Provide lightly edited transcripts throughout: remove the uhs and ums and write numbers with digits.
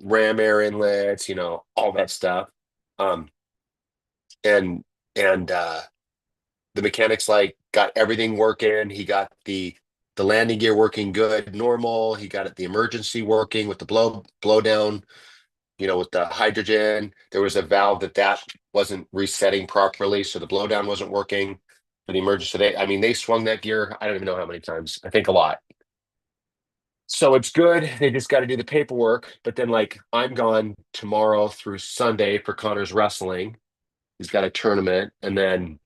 ram air inlets, all that stuff. Um, and and the mechanics like got everything working. He got the landing gear working good, normal. He got it the emergency working with the blow down, with the hydrogen. There was a valve that wasn't resetting properly, so the blowdown wasn't working for the emergency. They swung that gear. I don't even know how many times. I think a lot. So it's good. They just got to do the paperwork. But then, like, I'm gone tomorrow through Sunday for Connor's wrestling. He's got a tournament, and then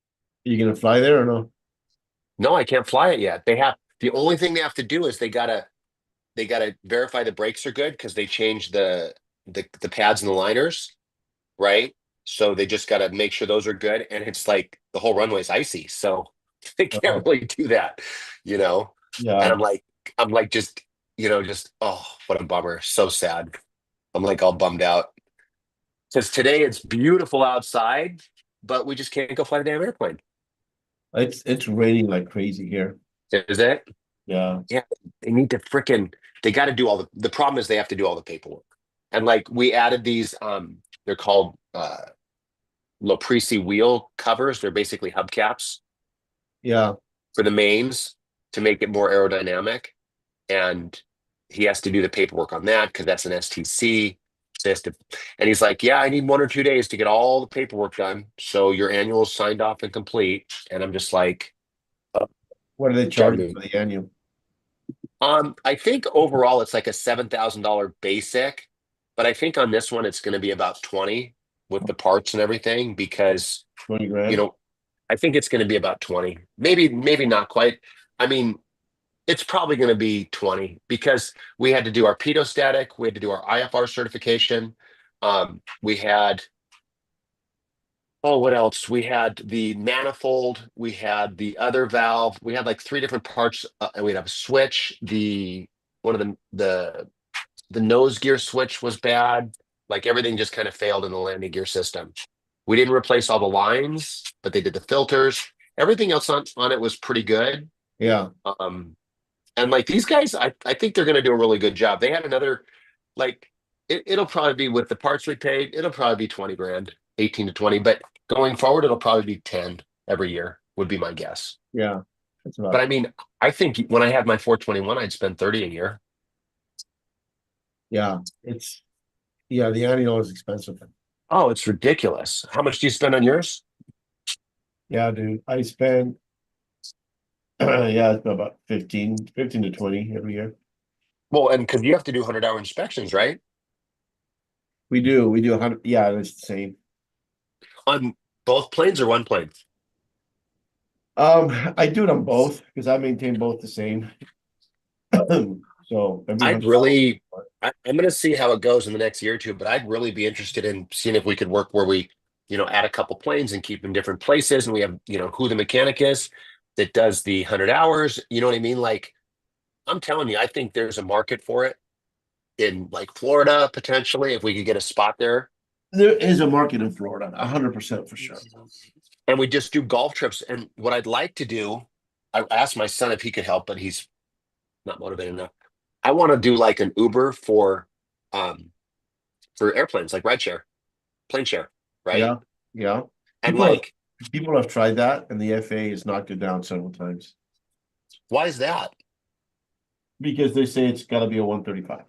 You gonna fly there or no? no, I can't fly it yet. The only thing they have to do is they gotta verify the brakes are good because they changed the pads and the liners, right? So they just got to make sure those are good. And it's like the whole runway's icy. So they can't Oh, really do that, you know? And yeah. I'm like, just, oh, what a bummer. So sad. I'm like all bummed out because today it's beautiful outside, but we just can't go fly the damn airplane. It's raining like crazy here. Is it? Yeah. Yeah. They need to they got to do the problem is they have to do all the paperwork. And like we added these, they're called, Lopresti wheel covers. They're basically hubcaps Yeah. for the mains to make it more aerodynamic. And he has to do the paperwork on that because that's an STC. So he has to, and he's like, yeah, I need 1 or 2 days to get all the paperwork done. So your annual is signed off and complete. And I'm just like, oh, What are they driving charging me. for the annual? I think overall it's like a $7,000 basic, but I think on this one it's going to be about 20 with the parts and everything because 20 you grand? know I think it's going to be about 20. Maybe not quite. I mean, it's probably going to be 20 because we had to do our pedostatic, we had to do our IFR certification. We had, oh, what else? We had the manifold, we had the other valve, we had like three different parts, and we'd have a switch. One of the nose gear switch was bad. Like everything just kind of failed in the landing gear system. We didn't replace all the lines, but they did the filters. Everything else on it was pretty good. Yeah. Um, and like these guys, I think they're going to do a really good job. They had another, like, it'll probably be with the parts we paid, it'll probably be 20 grand, 18 to 20. But going forward, it'll probably be 10 every year, would be my guess. Yeah. That's But about I mean, I think when I had my 421, I'd spend 30 a year. yeah. It's yeah, the annual is expensive. Oh, it's ridiculous. How much do you spend on yours? Yeah, dude. I spend yeah, it's about 15 to 20 every year. Well, and because you have to do 100-hour inspections, right? We do 100, yeah, it's the same. On both planes or one plane? I do it on both because I maintain both the same. So every I'd 100 hours. really, I'm going to see how it goes in the next year or two, but I'd really be interested in seeing if we could work where we, add a couple planes and keep them in different places. And we have, who the mechanic is that does the 100 hours. You know what I mean? Like, I'm telling you, I think there's a market for it in like Florida, potentially, if we could get a spot there. There is a market in Florida, 100% for sure. And we just do golf trips. And what I'd like to do, I asked my son if he could help, but he's not motivated enough. I want to do like an Uber um for airplanes, like rideshare, plane share, right? Yeah, yeah. And People have like, people have tried that, and the FAA has knocked it down several times why is that? because they say it's got to be a 135.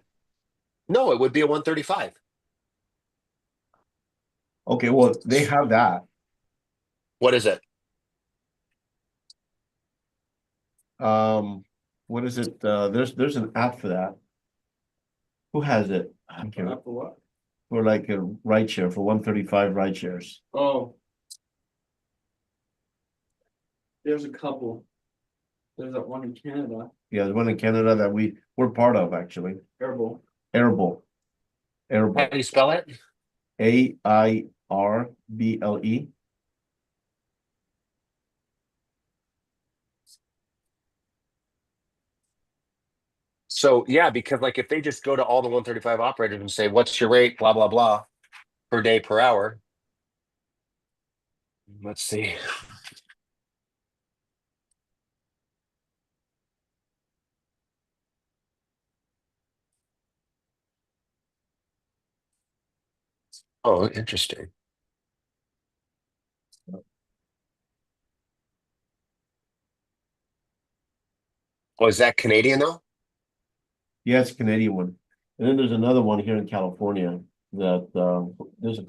No, it would be a 135. Okay, well, they have that. What is it? Um, what is it? There's an app for that. Who has it? I can't remember. For what? For like a ride share for 135 ride shares. Oh, there's a couple. There's that one in Canada, Yeah, there's one in Canada that we're part of actually. Airbowl. Airbowl, How Airbowl, do you spell it? AIRBLE. So yeah, because like if they just go to all the 135 operators and say, what's your rate, blah, blah, blah, per day, per hour. Let's see. Oh, interesting. Oh, is that Canadian though? Yeah, it's a Canadian one. And then there's another one here in California that, there's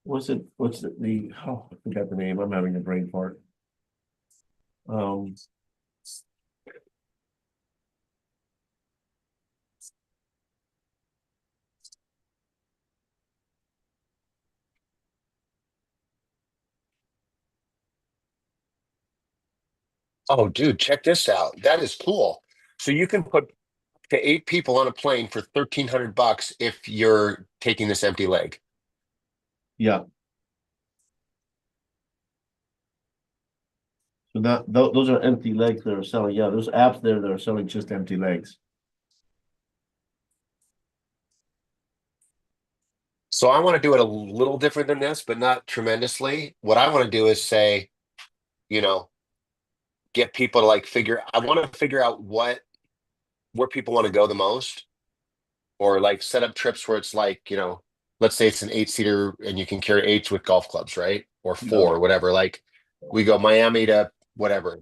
what's oh, I forgot the name. I'm having a brain fart. Um, Oh, dude, check this out. That is cool. So you can put to 8 people on a plane for $1,300 if you're taking this empty leg. yeah. So those are empty legs that are selling. Yeah, there's apps there that are selling just empty legs. So I want to do it a little different than this, but not tremendously. What I want to do is say, you know, get people to like I want to figure out where people want to go the most, or like set up trips where it's like, let's say it's an 8-seater and you can carry eights with golf clubs, right? Or Yeah. four, whatever. Like we go Miami to whatever,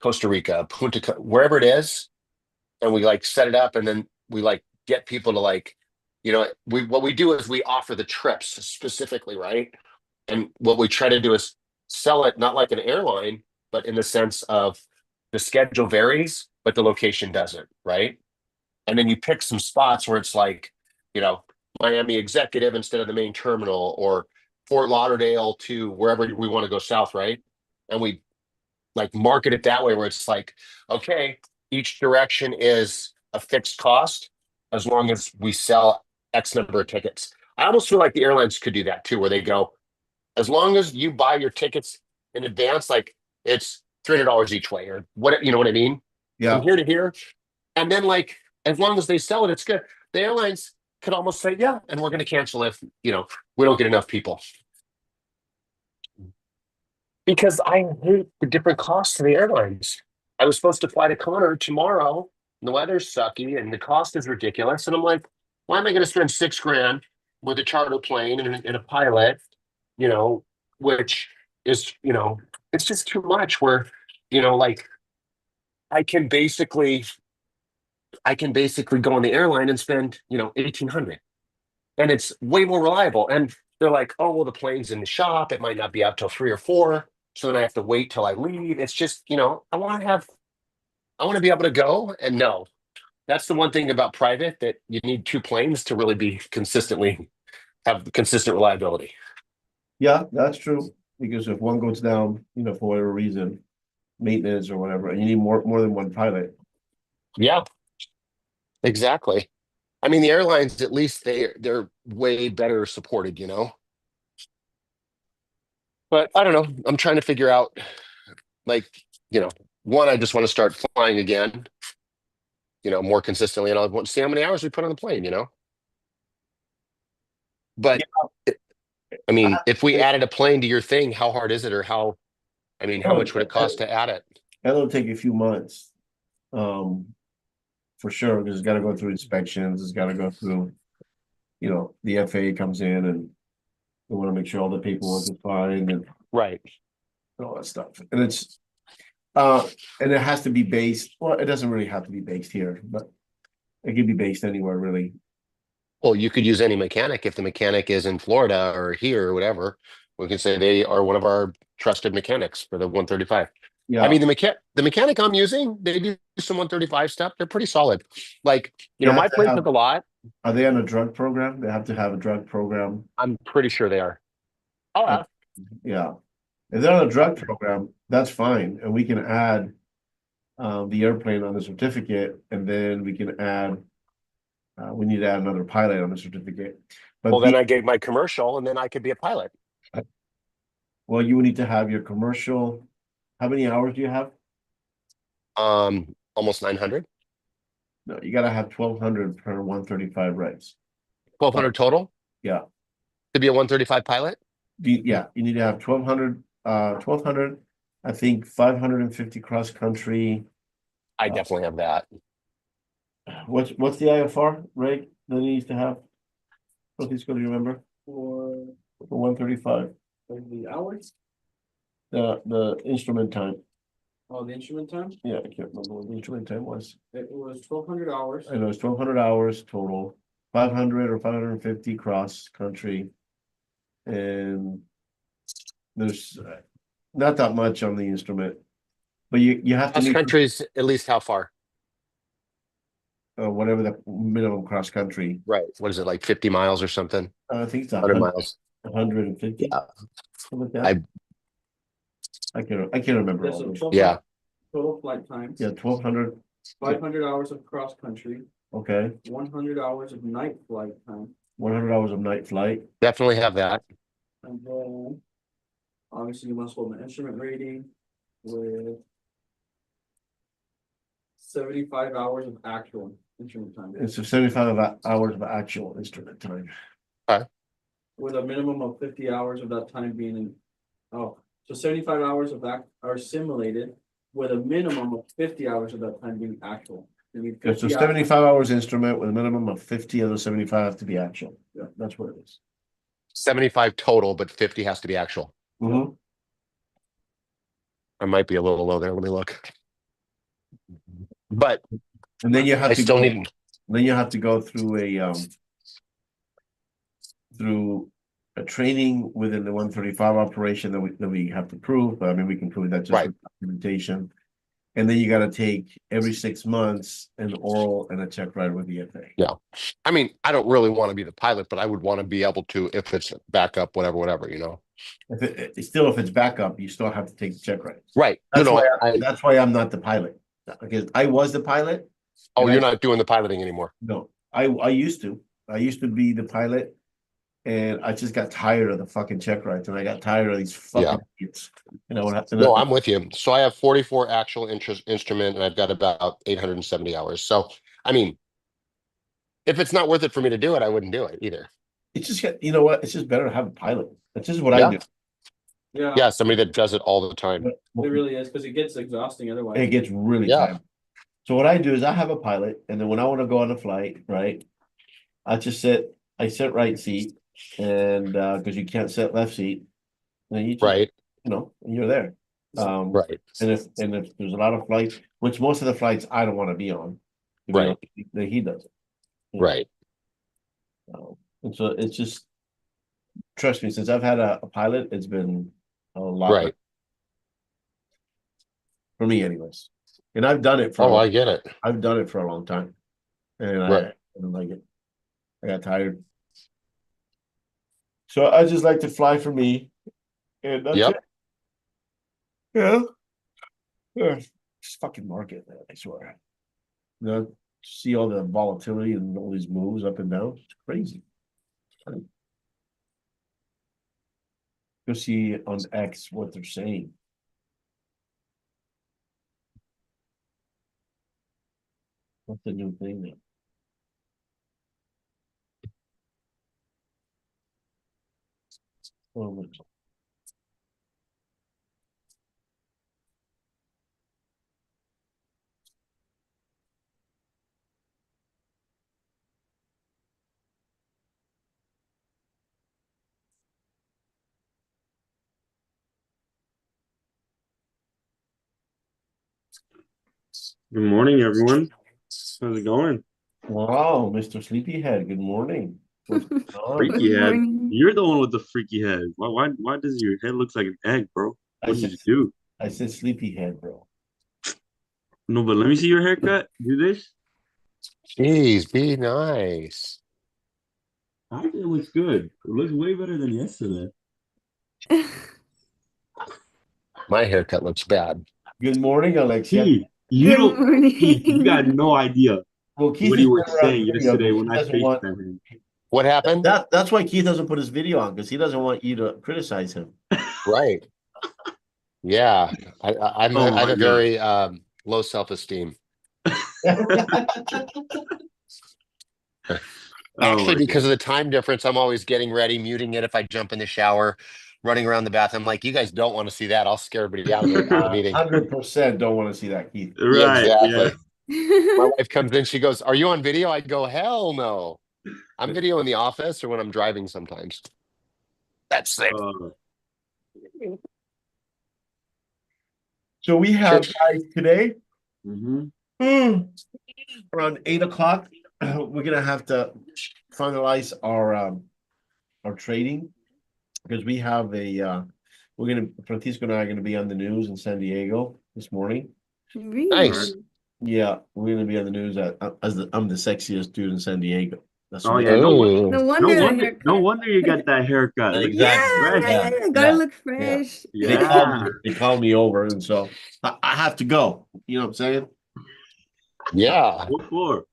Costa Rica, wherever it is, and we like set it up, and then we like get people to like, what we do is we offer the trips specifically, right? And what we try to do is sell it not like an airline, but in the sense of the schedule varies, but the location doesn't, right? And then you pick some spots where it's like, you know, Miami Executive instead of the main terminal, or Fort Lauderdale to wherever we want to go south, right? And we like market it that way where it's like, okay, each direction is a fixed cost as long as we sell X number of tickets. I almost feel like the airlines could do that too, where they go, as long as you buy your tickets in advance, like it's $300 each way, or what, you know what I mean? From Yeah, here to here. And then like, as long as they sell it, it's good. The airlines could almost say, yeah, and we're going to cancel if, we don't get enough people. Because I hate the different costs to the airlines. I was supposed to fly to Connor tomorrow, and the weather's sucky and the cost is ridiculous. And I'm like, why am I going to spend 6 grand with a charter plane and a pilot, you know, which is, it's just too much where, like I can basically I can basically go on the airline and spend, 1,800, and it's way more reliable. And they're like, oh, well, the plane's in the shop. It might not be out till 3 or 4. So then I have to wait till I leave. It's just, I want to be able to go and know. That's the one thing about private, that you need 2 planes to really be have consistent reliability. yeah, that's true. Because if one goes down, for whatever reason, maintenance or whatever, and you need more than one pilot. Yeah, exactly. I mean, the airlines, at least they're way better supported. But I don't know. I'm trying to figure out, like, one, I just want to start flying again, more consistently, and I want to see how many hours we put on the plane. But I mean, if we added a plane to your thing, how hard is it, or how much would it cost to add it? That'll take a few months. For sure, because it's got to go through inspections. It's got to go through, the FAA comes in and they want to make sure all the paperwork is fine and Right. all that stuff. And and it has to be based. Well, it doesn't really have to be based here, but it can be based anywhere really. Well, you could use any mechanic. If the mechanic is in Florida or here or whatever, we can say they are one of our trusted mechanics for the 135. I Yeah, mean, the mechanic I'm using, they do some 135 stuff. They're pretty solid. Like, They have my to place have- took a lot. are they on a drug program? They have to have a drug program. I'm pretty sure they are. Oh, Uh, Yeah. If they're on a drug program, that's fine, and we can add the airplane on the certificate, and then we can add. We need to add another pilot on the certificate. But well, then I gave my commercial, and then I could be a pilot. well, you would need to have your commercial. How many hours do you have? Almost 900, No, you gotta have 1,200 per 135 regs. 1,200 total Yeah, to be a 135 pilot. yeah, you need to have 1,200, 1,200. I think 550 cross country. I definitely have that. What's the IFR reg that he needs to have? Francisco, do you remember? for for 135. the hours, The instrument time. oh, the instrument time, Yeah, I can't remember what the instrument time was. it was 1,200 hours. I know it's 1,200 hours total, 500 or 550 cross country. And there's not that much on the instrument. But you have to Cross meet country's at least how far? whatever the minimum cross country. Right. What is it, like 50 miles or something? I think it's 100 miles. 150. Yeah. Something like that. I can't remember There's all a those. 12 Yeah. total flight times. Yeah, 1,200. 500 hours of cross country, Okay, 100 hours of night flight time, 100 hours of night flight. Definitely have that. and then obviously you must hold an instrument rating with 75 hours of actual instrument time, It's 75 hours of actual instrument time. with a minimum of 50 hours of that time being in, so 75 hours of that are simulated with a minimum of 50 hours of that time being actual. You need Okay, so 50 hours. 75 hours instrument with a minimum of 50 of the 75 to be actual. Yeah. That's what it is. 75 total, but 50 has to be actual. Mhm. I might be a little low there. Let me look. But And then you I have to still go, need, then you have to go through a training within the 135 operation that we have to prove. I mean, we can prove that just Right. with documentation. And then you gotta take every 6 months an oral and a check ride with the FAA. yeah. I mean, I don't really want to be the pilot, but I would want to be able to, if it's backup, whatever, you know? If it's backup, you still have to take the check rides. Right. You That's know, why that's why I'm not the pilot. Because I was the pilot. oh, and you're not doing the piloting anymore. No, I used to. I used to be the pilot. And I just got tired of the fucking check rides, and I got tired of these fucking idiots. You know what happened? No, I'm with you. So I have 44 actual instrument and I've got about 870 hours. So, I mean, if it's not worth it for me to do it, I wouldn't do it either. It's just, you know what? It's just better to have a pilot. That's just what I Yeah. do. Yeah, Yeah, somebody that does it all the time. it really is, because it gets exhausting otherwise. It gets really Yeah. tired. So what I do is I have a pilot, and then when I want to go on a flight, right? I sit right seat, and because you can't sit left seat, then you just, Right. you know, you're there. Right. And if there's a lot of flights, which most of the flights I don't want to be on, to be Right. honest, he does it. Right. And so it's just, trust me, since I've had a pilot, it's been a lot Right. better. For me anyways. And I've done it Oh, I get it. I've done it for a long time. And Right. I didn't like it. I got tired. So I just like to fly for me. And that's Yep. it. Yeah. Yeah. Just fucking market, man, I swear. You know, see all the volatility and all these moves up and down. It's crazy. Go see on X what they're saying. What's the new thing now? Oh, Good morning, everyone. How's it going? wow, Mr. Sleepyhead, good morning. What's going on? Freaky Good head. morning. You're the one with the freaky head. Why does your head looks like an egg, bro? I What did said, you do? I said Sleepyhead, bro. No, but let me see your haircut. Do this. Jeez, be nice. I think it looks good. It looks way better than yesterday. My haircut looks bad. Good morning, Alexia. Keith, Good Keith, you got morning. no idea Well, Keith what is you were never on saying video yesterday because when he I doesn't want FaceTimed him. What happened? that's why Keith doesn't put his video on, because he doesn't want you to criticize him. Right. Yeah. I Oh have my a God. very low self-esteem. Actually, my because of the time difference, I'm always getting ready, muting it if I jump in the shower, running around the bath. I'm like, you guys don't want to see that. I'll scare everybody out of the meeting. 100% don't want to see that, Keith. Yeah, Right, exactly. yeah. My wife comes in, she goes, "Are you on video?" I go, "Hell no. I'm video in the office or when I'm driving sometimes." That's sick. So we have guys today, Mhm. around 8 o'clock. We're gonna have to finalize our trading because we have Francisco and I are gonna be on the news in San Diego this morning. Nice. Really? Yeah, we're gonna be on the news I'm the sexiest dude in San Diego. That's Oh what yeah, no wonder, Oh, No no wonder the wonder, no haircut. wonder you got that haircut. Look Exactly. fresh. Yeah. Gotta Yeah, look yeah. fresh. Yeah. They called me over, and so I have to go. You know what I'm saying? yeah. What for?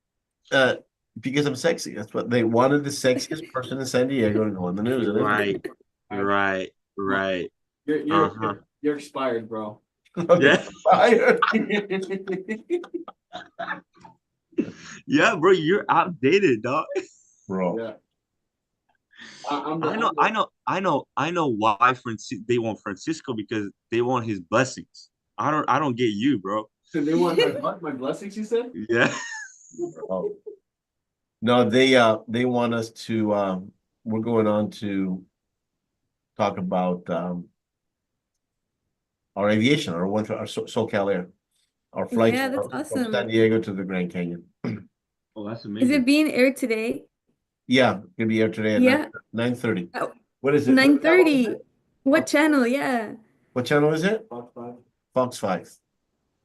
Uh, because I'm sexy. That's what they wanted, the sexiest person in San Diego to go on the news. And Right, right, right. You're Uh-huh. you're expired, bro. Yeah, fired. yeah, bro, you're outdated, dog. Bro. Yeah. I'm the, I know, I know, I know why they want Francisco because they want his blessings. I don't get you, bro. They want my blessings, you said? Yeah. Oh. No, they want us to we're going on to talk about our aviation, our SoCal Air, our flights Yeah, that's from San awesome. Diego to the Grand Canyon. Oh, that's Is amazing. it being aired today? Yeah, gonna be here today at Yeah. 9:30. Oh, What is it? 9:30. What channel? Yeah. What channel is it? Fox 5. Fox 5.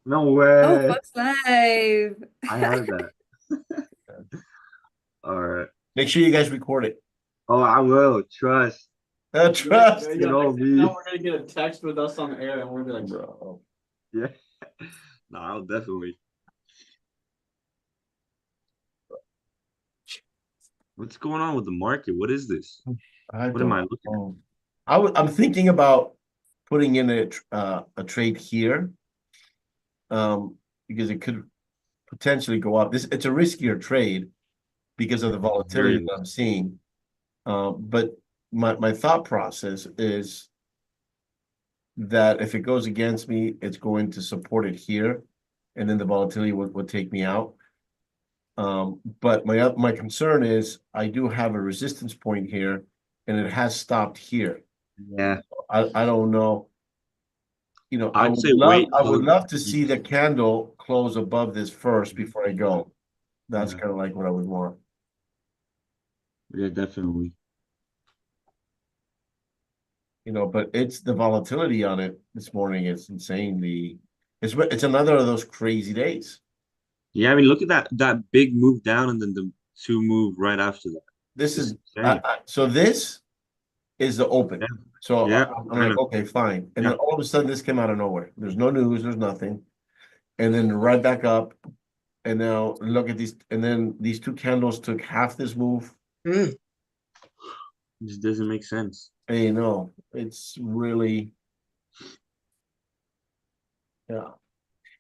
No Oh, way. Fox Live. I have that. All right. Make sure you guys record it. Oh, I will. Trust. Trust. Yeah, You know next- me. now we're gonna get a text with us on air, and we're gonna be like, Bro. Yeah. No, I'll definitely. What's going on with the market? What is this? What am I looking at? know. I'm thinking about putting in a trade here, because it could potentially go up. It's a riskier trade because of the volatility Very that I'm seeing. But my thought process is that if it goes against me, it's going to support it here, and then the volatility would take me out. But my concern is I do have a resistance point here, and it has stopped here. Yeah. I don't know. You know, I'd say wait I till would love to see the candle close above this first before I go. That's Yeah. kind of like what I would want. Yeah, definitely. You know, but it's the volatility on it this morning. It's insane. It's another of those crazy days. Yeah, I mean, look at that big move down and then the two move right after that. This It's is insane. so this is the open. Yeah. So Yeah, I'm like, okay, fine. And then Yeah. all of a sudden this came out of nowhere. There's no news, there's nothing. And then right back up. And now look at these, and then these two candles took half this move. It just doesn't make sense. Hey, no, it's really, yeah.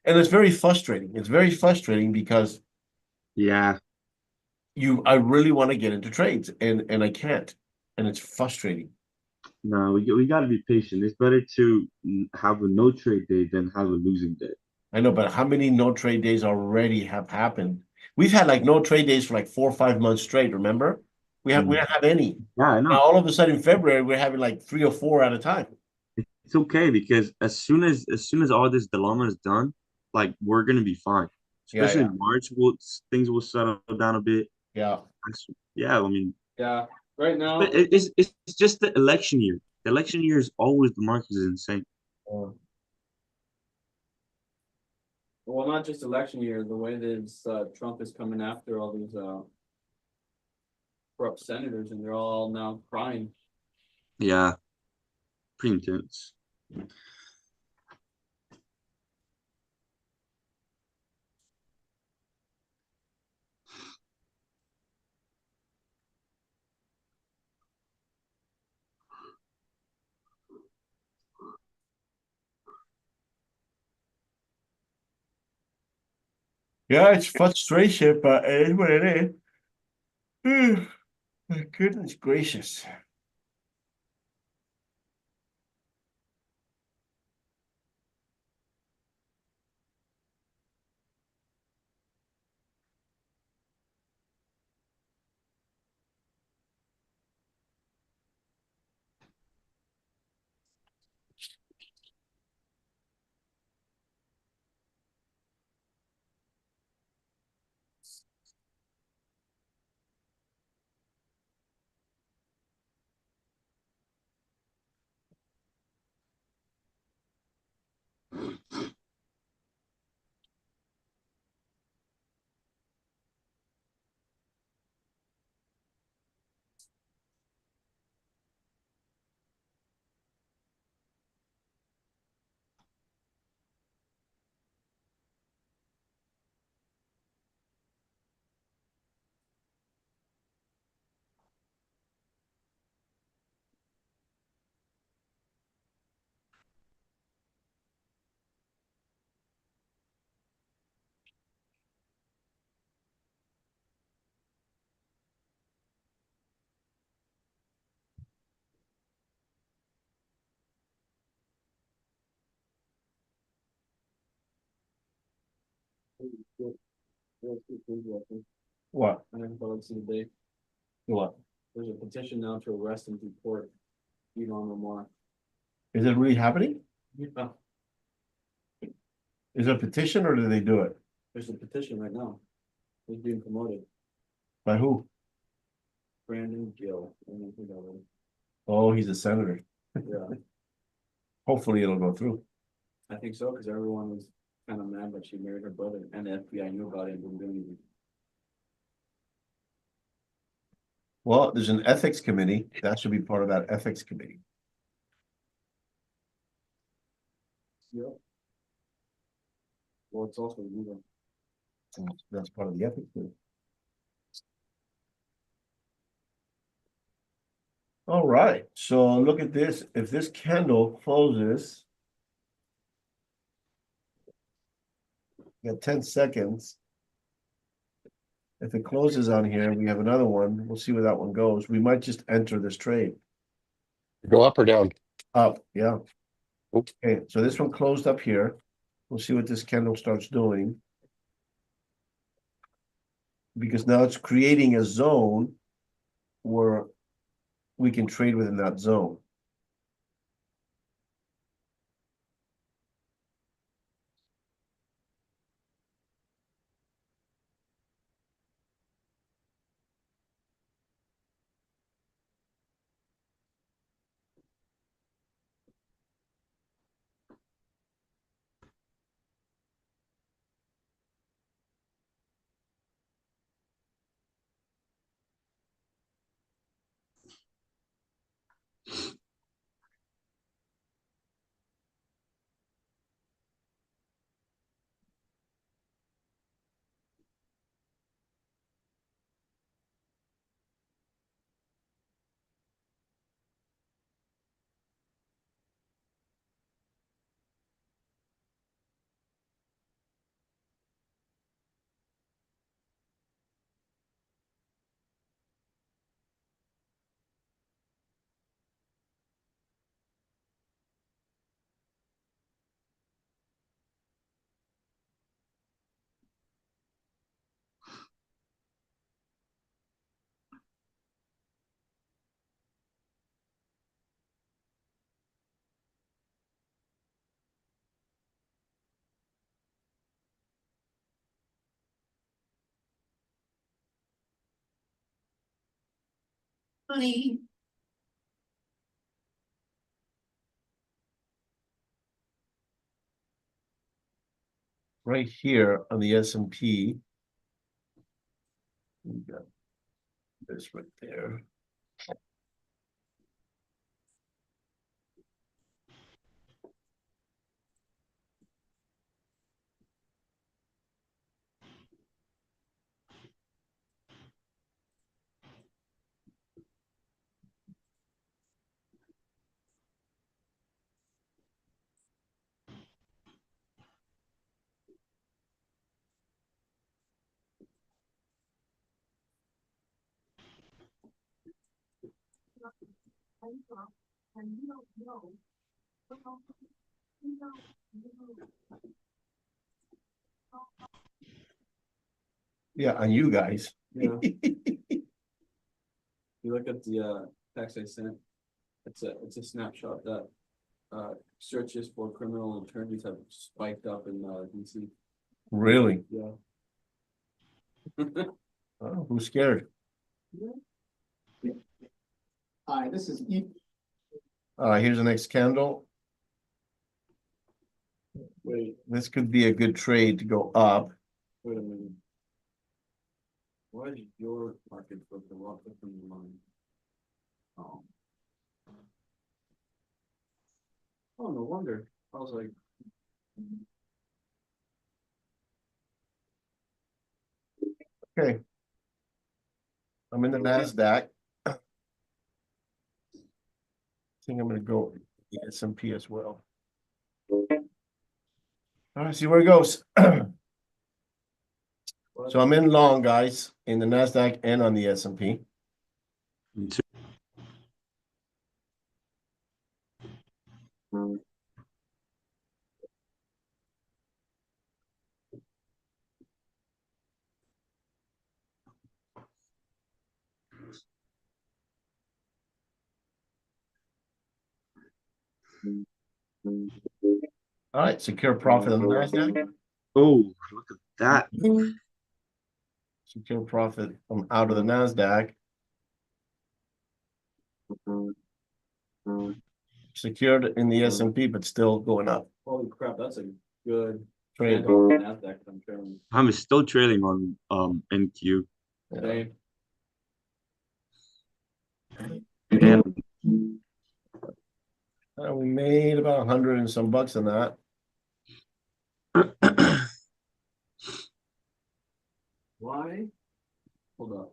And it's very frustrating. It's very frustrating because Yeah. I really want to get into trades and I can't. And it's frustrating. No, we got to be patient. It's better to have a no trade day than have a losing day. I know, but how many no trade days already have happened? We've had like no trade days for like 4 or 5 months straight, remember? We don't have any. Yeah, I Now know. all of a sudden in February, we're having like 3 or 4 at a time. It's okay because as soon as all this dilemma is done, like we're gonna be fine. Yeah, Especially yeah. in March, things will settle down a bit. Yeah. Yeah, I mean, yeah. Right now, but it's just the election year. The election year is always the market is insane. well, not just election year, the way that Trump is coming after all these corrupt senators, and they're all now crying. Yeah, pretty intense. Yeah, it's frustration, but it is what it is. My goodness gracious. What? I haven't followed to the day. What? There's a petition now to arrest and deport Elon Omar. Is it really happening? Yeah, Is it a petition or do they do it? there's a petition right now. He's being promoted. By who? Brandon Gill. I don't think that was- Oh, he's a senator. Yeah, Hopefully it'll go through. I think so, because everyone was kind of mad that she married her brother, and the FBI knew about it and didn't do anything. Well, there's an ethics committee. That should be part of that ethics committee. Yep. Well, it's also legal. That's part of the ethics committee. All right, so look at this. If this candle closes. Got 10 seconds. If it closes on here, we have another one. We'll see where that one goes. We might just enter this trade. Go up or down? Up, yeah. Oops. Okay, so this one closed up here. We'll see what this candle starts doing. Because now it's creating a zone where we can trade within that zone. Right here on the S&P. We got this right there. Yeah, on you guys. Yeah. You look at the text I sent, it's a snapshot that searches for criminal attorneys have spiked up in DC. Really? Yeah. Oh, who's scared? Hi, this is Here's the next candle. Wait, This could be a good trade to go up. wait a minute. Why is your market book a lot different than mine? Oh. Oh, no wonder. I was like, Okay. I'm in the NASDAQ. I think I'm gonna go the S&P as well. All right, see where it goes. So I'm in long, guys, in the NASDAQ and on the S&P. Me too. All right, secure profit on the NASDAQ, Oh, look at that. secure profit from out of the NASDAQ. Secured in the S&P, but still going up. Holy crap, that's a good Trade. trend on the Nasdaq. I'm trailing. I'm still trailing on NQ. Same. And We made about 100 and some bucks on that. Why? Hold up.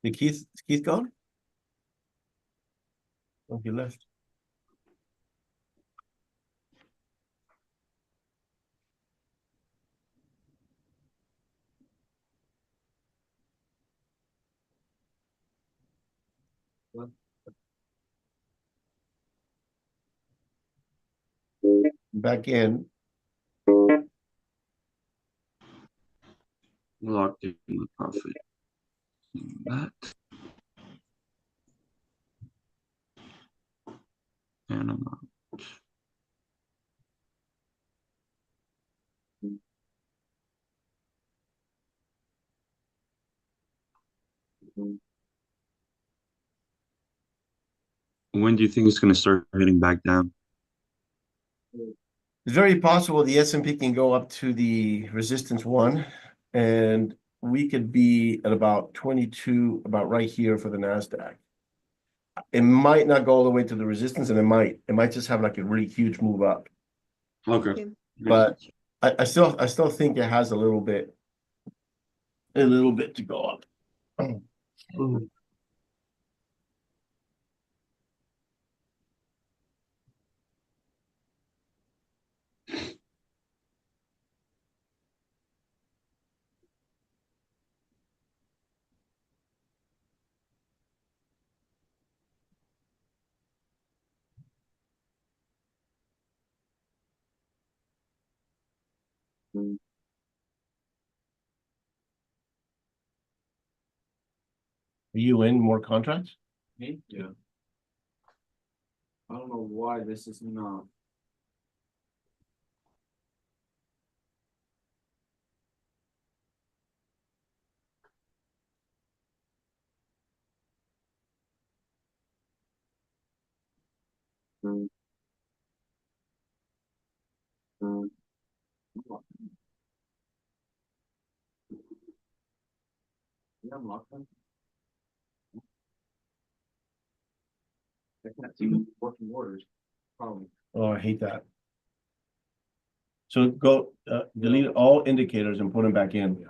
Did Keith gone? Oh, he left. Back in. locked in the profit. That. And I'm out. When do you think it's going to start heading back down? It's very possible the S&P can go up to the resistance 1, and we could be at about 22, about right here for the NASDAQ. It might not go all the way to the resistance, and it might just have like a really huge move up. Okay. But I still think it has a little bit to go up. Are you in more contracts? Me? Yeah. I don't know why this is not. Yeah, I'm locked in. I can't see working orders. Probably. Oh, I hate that. So go delete all indicators and put them back in.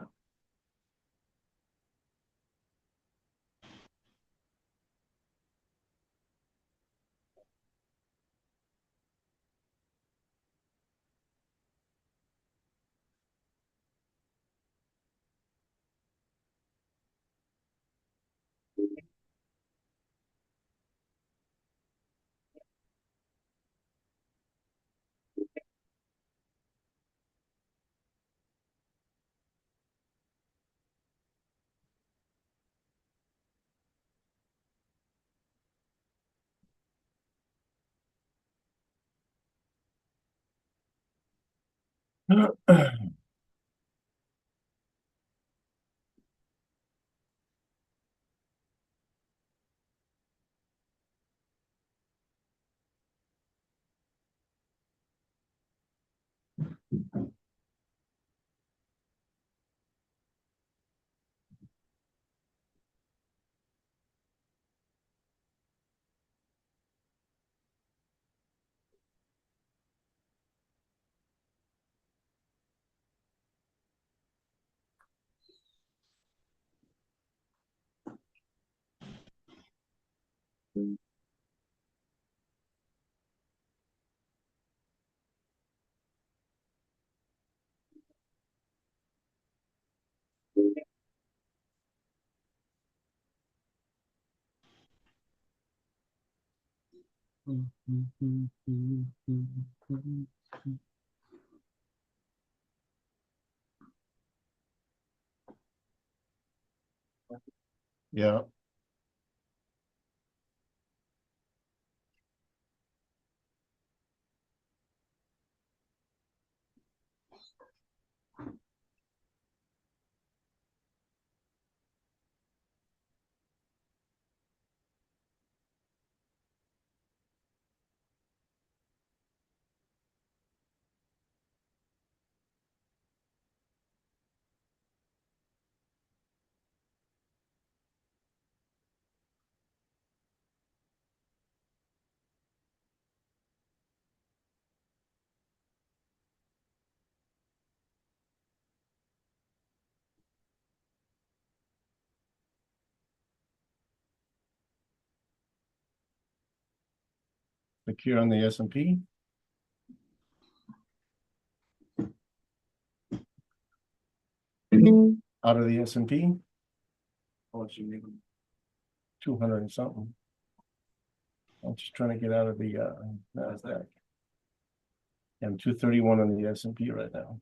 Yeah. Secure on the S&P. Out of the S&P, How much you making? 200 and something. I'm just trying to get out of the NASDAQ. I'm 231 on the S&P right now.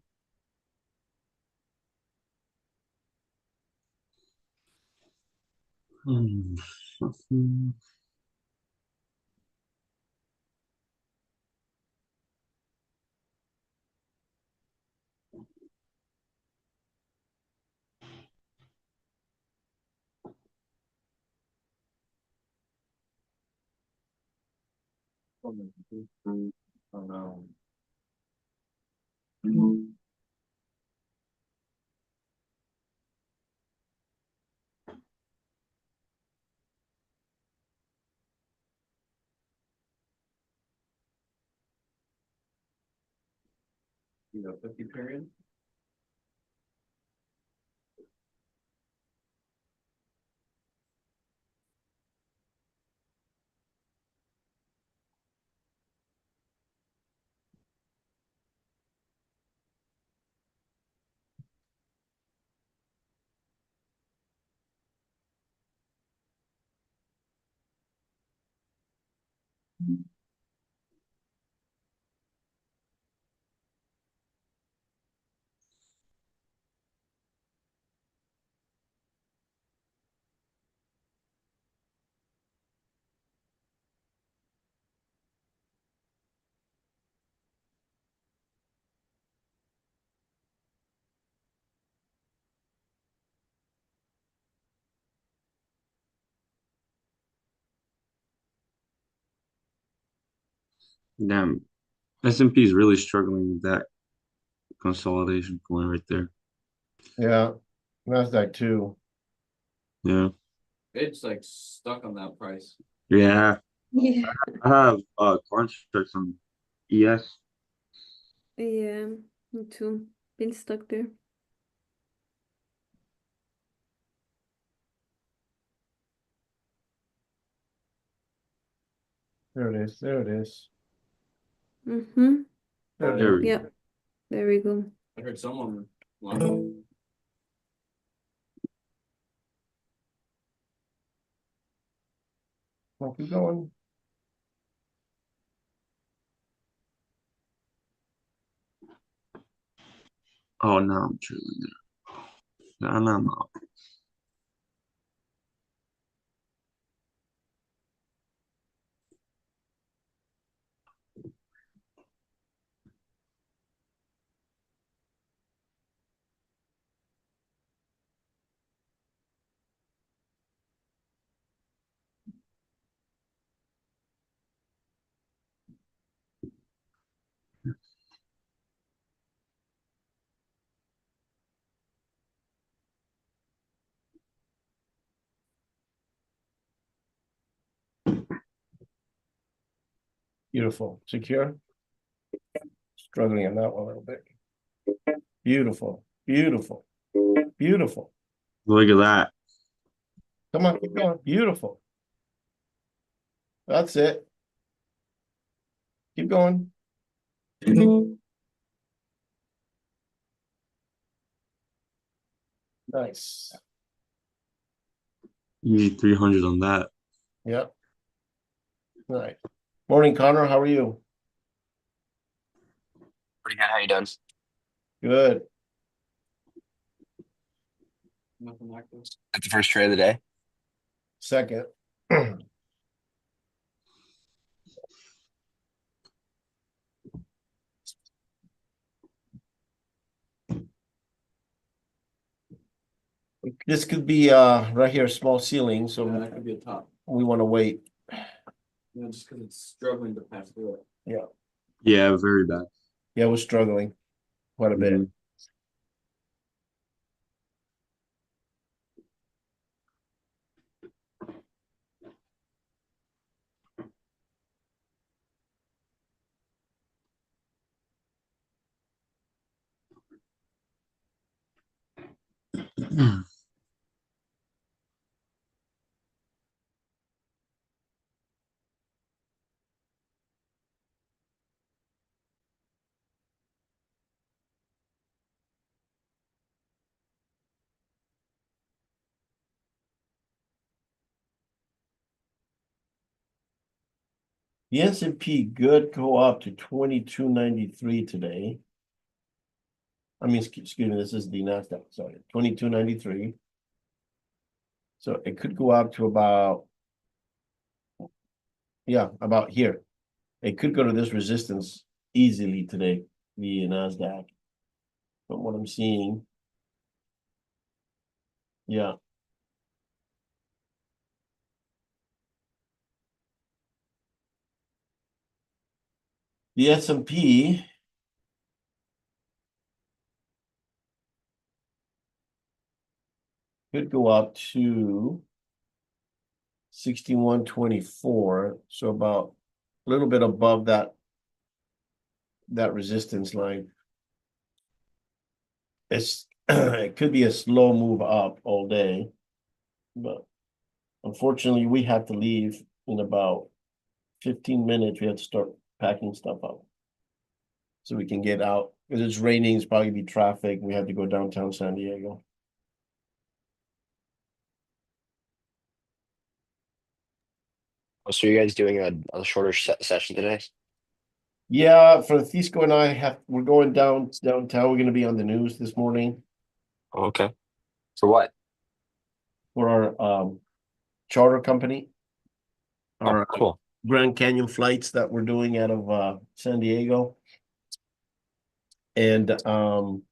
Oh no. You know, 50 period. Damn, S&P is really struggling with that consolidation point right there. Yeah, NASDAQ too. Yeah, It's like stuck on that price. yeah. Yeah. I have contracts on ES. Yeah, me too. Been stuck there. There it is. There it is. Mm-hmm. There it There is. we Yep. There we go. I heard someone. Lying. Well, keep going. Oh, now I'm drilling there. Now I'm out. Beautiful. Secure. Struggling on that one a little bit. Beautiful. Beautiful. Beautiful. Look at that. Come on, keep going. Beautiful. That's it. Keep going. Nice. Easy 300 on that. Yep. Right. Morning, Connor. How are you? Pretty good. How you doing? Good. Nothing active. That's the first trade of the day. Second. This could be right here, small ceiling, So so that could be a top, we want to wait. just because it's struggling to pass through it. Yeah, very bad. Yeah, we're struggling quite a bit. Mhm. The S&P good go up to 2293 today. I mean, excuse me, this is the NASDAQ, sorry, 2293. So it could go up to about, yeah, about here. It could go to this resistance easily today, the NASDAQ. From what I'm seeing. Yeah. The S&P could go up to 6124, so about a little bit above that resistance line. It's it could be a slow move up all day, but unfortunately we have to leave in about 15 minutes. We have to start packing stuff up so we can get out, because it's raining, it's probably be traffic. We have to go downtown San Diego. So you guys doing a shorter session today? Yeah, Francisco and I we're going downtown. We're going to be on the news this morning Oh, okay. For what? for our charter company, Oh, our cool. Grand Canyon flights that we're doing out of San Diego. And so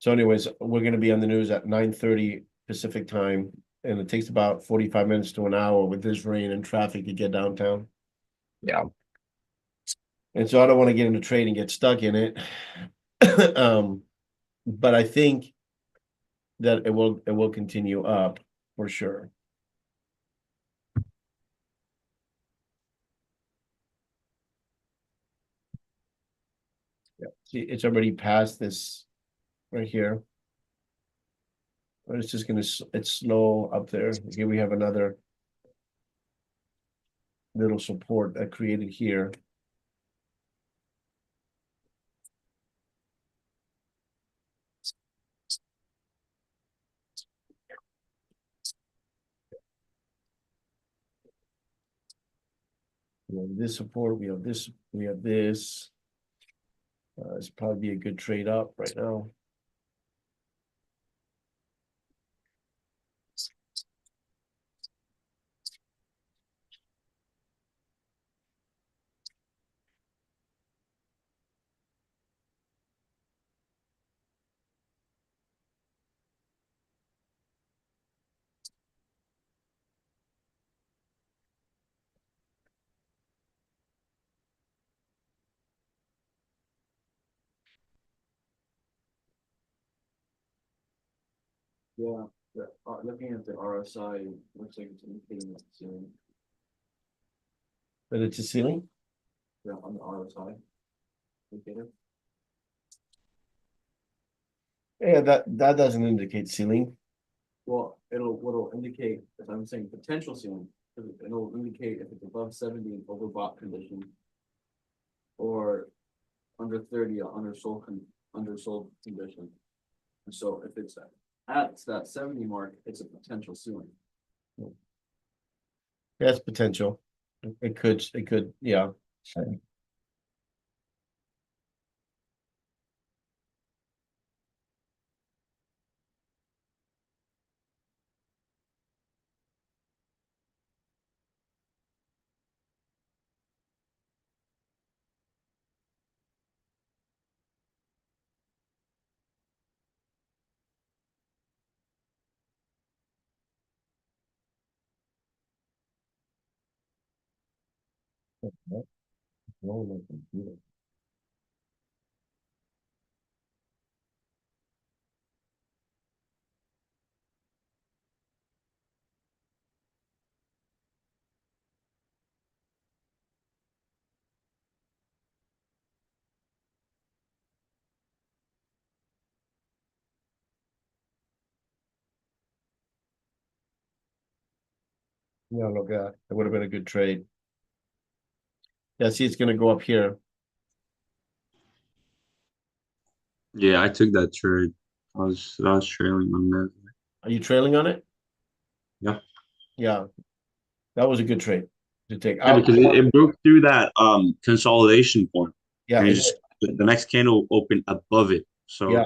anyways, we're going to be on the news at 9:30 Pacific time, and it takes about 45 minutes to an hour with this rain and traffic to get downtown. Yeah. And so I don't want to get into trade and get stuck in it. But I think that it will continue up for sure. Yeah, see, it's already past this right here. But it's just gonna, it's slow up there. Here we have another little support that created here. We have this support, we have this, we have this. It's probably be a good trade up right now. Yeah, looking at the RSI, looks like it's indicating that soon, But it's a ceiling. yeah, on the RSI. Indicator. Yeah, that doesn't indicate ceiling. Well, what'll indicate, if I'm saying potential ceiling, it'll indicate if it's above 70 in overbought condition. Or under 30 undersold condition. And so if it's at that 70 mark, it's a potential ceiling. That's potential. It could, yeah. Yeah, look at that. It would have been a good trade. Yeah, see, it's gonna go up here. Yeah, I took that trade. I was trailing on that. Are you trailing on it? Yeah. Yeah, that was a good trade to take Yeah, out. because it broke through that consolidation point, Yeah, and it just the next candle opened above it. yeah, So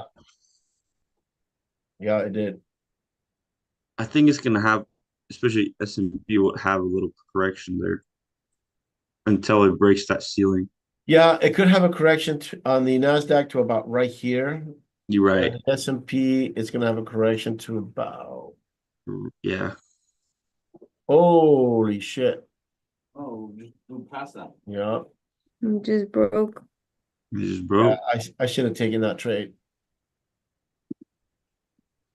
yeah, it did. I think it's gonna have, especially S&P will have a little correction there until it breaks that ceiling. Yeah, it could have a correction on the Nasdaq to about right here. You're right. And S&P is gonna have a correction to about, Yeah. holy shit. Oh, just move past that. Yeah, Just broke. It just yeah, broke. I should have taken that trade.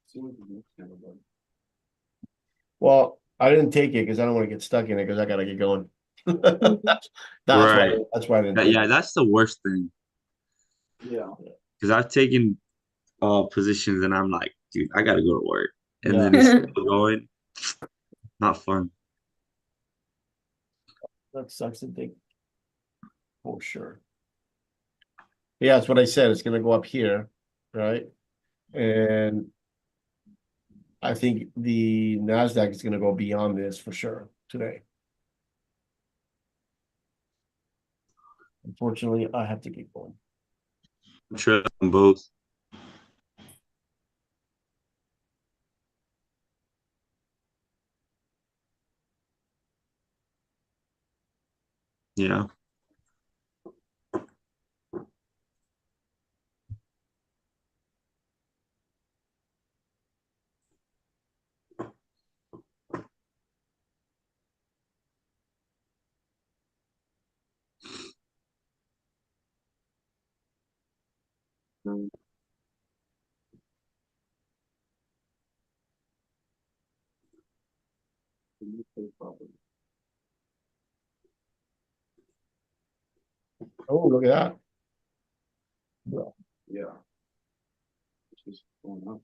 See what the next candle does. Well, I didn't take it because I don't want to get stuck in it because I gotta get going. That's Right. why I didn't take Yeah, it. that's the worst thing Yeah. because I've taken positions and I'm like, dude, I gotta go to work, and Yeah, then it's still going. Not fun. that sucks to think for sure. Yeah, that's what I said. It's gonna go up here, right? And I think the Nasdaq is gonna go beyond this for sure today. Unfortunately, I have to keep going. I'm sure on both. Yeah. The new place property. Oh, look at that. Yeah. It's just going up.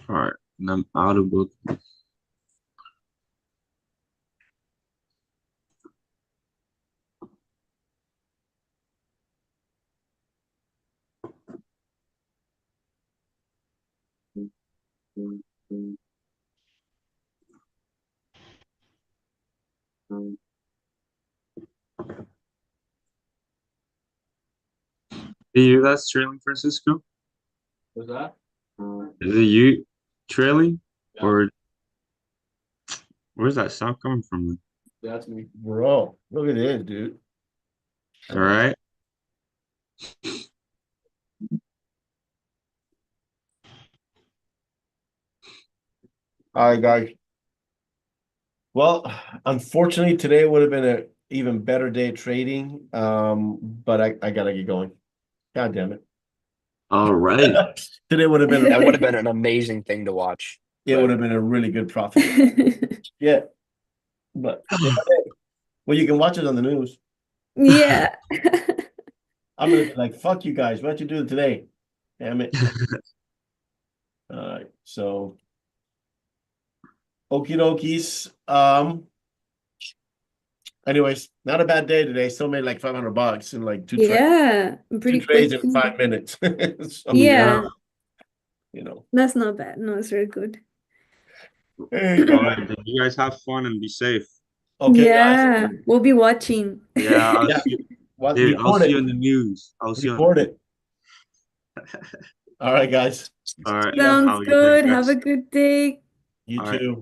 All right. And I'm out of book. You that's trailing Francisco? What's that? Is it you trailing? Yeah. Or where's that sound coming from? That's me. Bro, look at this, dude. All right. All right, guys. Well, unfortunately, today would have been an even better day trading. But I gotta get going. God damn it. All right. Today would have been, That would have been an amazing thing to watch. it would have been a really good profit. Yeah. But, well, you can watch it on the news. Yeah. I'm gonna be like, fuck you guys, why'd you do it today? Damn it. Alright, so. Okie dokies, anyways, not a bad day today, still made like $500 in like two Yeah, pretty trades quick. in 5 minutes. So, Yeah, you know, that's not bad. No, it's very good. hey, All right, then you guys have fun and be safe. okay, guys, Yeah, we'll be watching. Yeah, I'll Yeah. see, what, dude, I'll record see you it, in the news. I'll see you. record it. Alright, guys, All right. Sounds have a good day, good. Have guys. a good day. you All right. too.